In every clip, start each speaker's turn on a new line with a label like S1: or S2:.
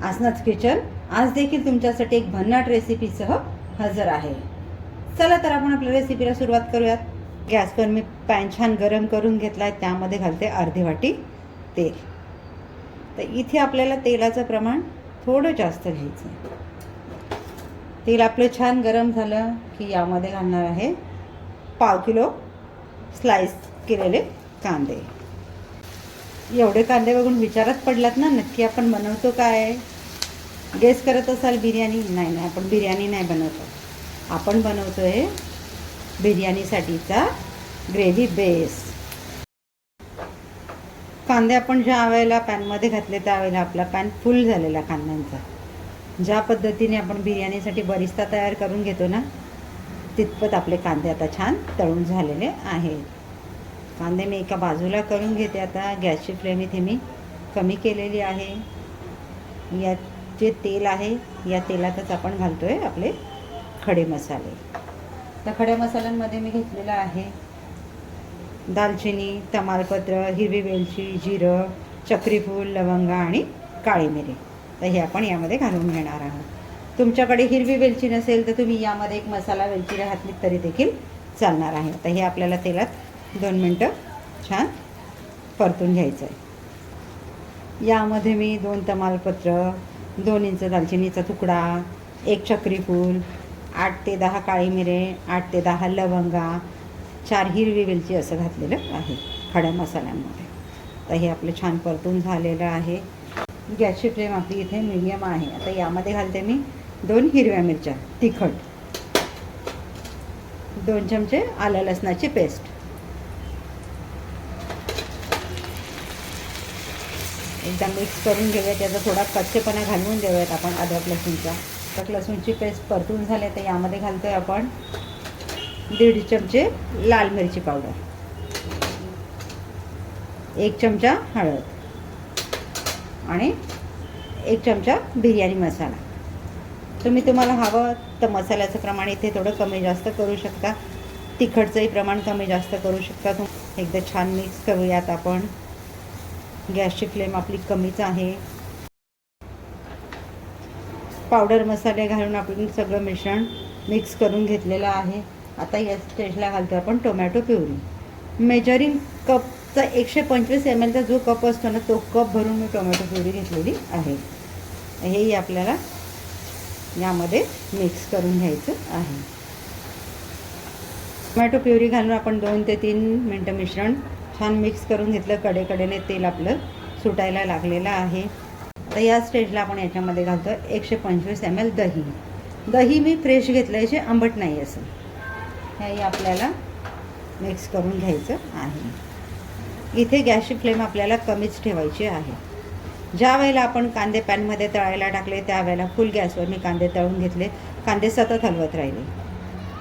S1: आसनाच kitchen आज देखील तुमच्यासाठी एक भन्नाट रेसिपीसह हजर आहे। चला तर आपण आपल्या रेसिपीला सुरुवात करूयात। गॅसवर मी पॅन छान गरम करून घेतला आहे, त्यामध्ये घालते अर्धी वाटी तेल। तर इथे आपल्याला तेलाचं प्रमाण थोडं जास्त घ्यायचं आहे। तेल आपलं छान गरम झालं की यामध्ये घालणार आहे पाव किलो स्लाइस केलेले कांदे। एवढे कांदे बघून विचारात पडलात ना, नक्की आपण बनवतो काय? गेस करत असाल बिर्याणी? नाही, आपण बिर्याणी नाही बनवतो, आपण बनवतोय बिर्याणीसाठीचा ग्रेव्ही बेस। कांदे आपण ज्या वेळेला पॅनमध्ये घातले त्यावेळेला आपला पॅन फुल झालेला कांद्यांचा। ज्या पद्धतीने आपण बिर्याणीसाठी बरिस्ता तयार करून घेतो ना, तितपत आपले कांदे आता छान तळून झालेले आहेत। कांदे मी एका बाजूला करून घेते। आता गॅसची फ्लेम इथे मी कमी केलेली आहे। यात जे तेल आहे या तेलातच आपण घालतोय आपले खडे मसाले। तर खड्या मसाल्यांमध्ये मी घेतलेला आहे दालचिनी, तमालपत्र, हिरवी वेलची, जिरं, चक्रीफूल, लवंगा आणि काळी मिरी। तर हे आपण यामध्ये घालून घेणार आहोत। तुमच्याकडे हिरवी वेलची नसेल तर तुम्ही यामध्ये एक मसाला वेलची घातली तरी देखील चालणार आहे। तर हे आपल्याला तेलात 2 मिनटं छान परतून घ्यायचं आहे। यामध्ये मी 2 तमालपत्र, 2 इंच दालचिनीचा तुकडा, 1 चक्रीफूल, 8 ते 10 काळी मिरे, 8 ते 10 लवंगा, 4 हिरवी वेलची असं घातलेलं आहे खड्या मसाल्यांमध्ये। तर हे आपलं छान परतून झालेलं आहे। गॅसची फ्लेम आपली इथे मीडियम आहे। आता यामध्ये घालते मी 2 हिरव्या मिरच्या तिखट, 2 चमचे आलं लसणाची पेस्ट, एकदा मिक्स करून घेऊयात। त्याचा थोडा कच्चेपणा घालवून देऊयात आपण अद्रक लसूणचा। अद्रक लसूणची पेस्ट परतून झाले तर यामध्ये घालतोय आपण 1.5 चमचे लाल मिरची पावडर, 1 चमचा हळद आणि 1 चमचा बिर्याणी मसाला। तुम्हाला हवं तर मसाल्याचं प्रमाण इथे थोडं कमी जास्त करू शकता, तिखटचंही प्रमाण कमी जास्त करू शकता। एकदा छान मिक्स करूयात आपण। गॅसची फ्लेम आपली कमीच आहे। पावडर मसाले घालून आपण सगळं मिश्रण मिक्स करून घेतलेलं आहे। आता या स्टेजला घालतो आपण टोमॅटो प्युरी। मेजरिंग कपचा 125 ml चा जो कप असतो ना, तो कप भरून मी टोमॅटो प्युरी घेतलेली आहे। हेही आपल्याला यामध्ये मिक्स करून घ्यायचं आहे। टोमॅटो प्युरी घालून आपण 2 ते 3 मिनटं मिश्रण छान मिक्स करून घेतलं। कडेकडेने तेल आपलं सुटायला लागलेलं आहे। आता या स्टेजला आपण याच्यामध्ये घालतो 125 ml दही। दही मी फ्रेश घेतलं आहे, जे आंबट नाही असं। हे आपल्याला मिक्स करून घ्यायचं आहे। इथे गॅसची फ्लेम आपल्याला कमीच ठेवायची आहे। ज्या वेळेला आपण कांदे पॅनमध्ये तळायला टाकले त्यावेळेला फुल गॅसवर मी कांदे तळून घेतले। कांदे सतत हलवत राहिले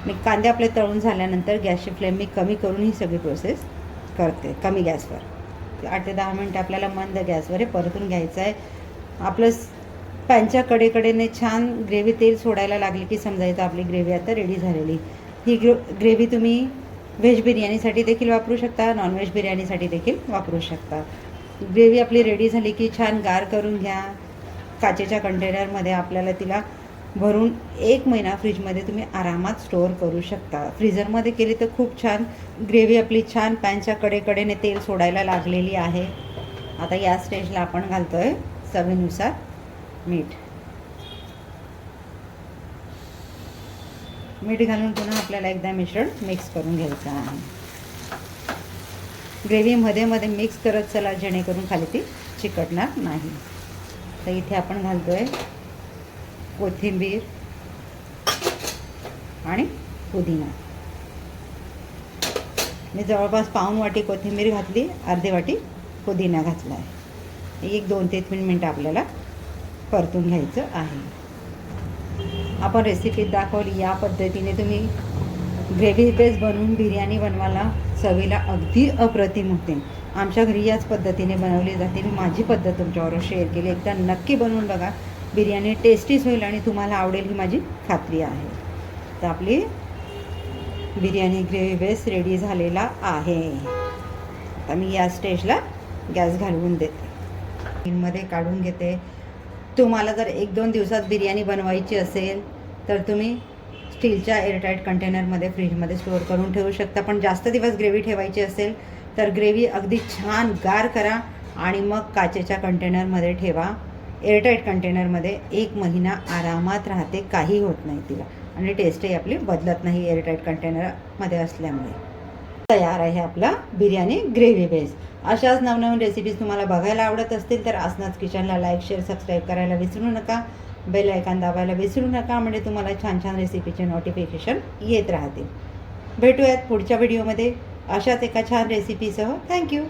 S1: मी। कांदे आपले तळून झाल्यानंतर गॅसची फ्लेम मी कमी करून ही सगळी प्रोसेस करते कमी गॅसवर। 8 ते 10 मिनटं आपल्याला मंद गॅसवर परतून घ्यायचं आहे। आपलं पॅनच्या कडेकडेने छान ग्रेव्ही तेल सोडायला लागली की समजायचं आपली ग्रेव्ही आता रेडी झालेली। ही ग्रेव्ही तुम्ही व्हेज बिर्याणीसाठी देखील वापरू शकता, नॉनव्हेज बिर्याणीसाठी देखील वापरू शकता। ग्रेव्ही आपली रेडी झाली की छान गार करून घ्या। काचेच्या कंटेनरमध्ये आपल्याला तिला भरून 1 महिना फ्रीजमध्ये तुम्ही आरामात स्टोअर करू शकता। फ्रीझरमध्ये केली तर खूप छान ग्रेव्ही आपली छान पॅनच्या कडेकडेने तेल सोडायला लागलेली आहे। आता या स्टेजला आपण घालतोय चवीनुसार मीठ। मीठ घालून पुन्हा आपल्याला एकदा मिश्रण मिक्स करून घ्यायचं आहे। ग्रेव्ही मध्ये मध्ये मिक्स करत चला, जेणेकरून खाली ती चिकटणार नाही। तर इथे आपण घालतोय कोथिंबीर आणि पुदिना। मी जवळपास पाऊण वाटी कोथिंबीर घातली, अर्धी वाटी पुदिना घातला आहे। 1 2 ते 3 मिनटं आपल्याला परतून घ्यायचं आहे। आपण रेसिपीत दाखवली या पद्धतीने तुम्ही ग्रेव्ही बेस बनवून बिर्याणी बनवायला चवीला अगदी अप्रतिम होते। आमच्या घरी याच पद्धतीने बनवली जाते। मी माझी पद्धत तुमच्याबरोबर शेअर केली। एकदा नक्की बनवून बघा, बिर्याणी टेस्टीच होईल आणि तुम्हाला आवडेल ही माझी खात्री आहे। तर आपली बिर्याणी ग्रेव्ही बेस रेडी झालेला आहे। आता मी या स्टेजला गॅस घालवून देते। मध्ये काढून घेते। तुम्हाला जर 1-2 दिवसात बिर्याणी बनवायची असेल तर तुम्ही स्टीलच्या एअरटाईट कंटेनरमध्ये फ्रीजमध्ये स्टोअर करून ठेवू शकता. पण जास्त दिवस ग्रेव्ही ठेवायची असेल तर ग्रेव्ही अगदी छान गार करा आणि मग काचेच्या कंटेनरमध्ये ठेवा. एअरटाईट कंटेनरमध्ये 1 महिना आरामात राहते, काही होत नाही तिला आणि टेस्टही आपली बदलत नाही एअरटाईट कंटेनरमध्ये असल्यामुळे. तयार आहे आपला बिर्याणी ग्रेव्ही बेस. अशाच नवनवीन रेसिपीज तुम्हाला बघायला आवडत असतील तर आसनाच किचनला लाईक, शेअर, सबस्क्राईब करायला विसरू नका. बेल आयकॉन दाबायला विसरू नका, म्हणजे तुम्हाला छान छान रेसिपीचे नोटिफिकेशन येत राहतील. भेटूयात पुढच्या व्हिडिओमध्ये अशाच एका छान रेसिपीसह. थँक्यू.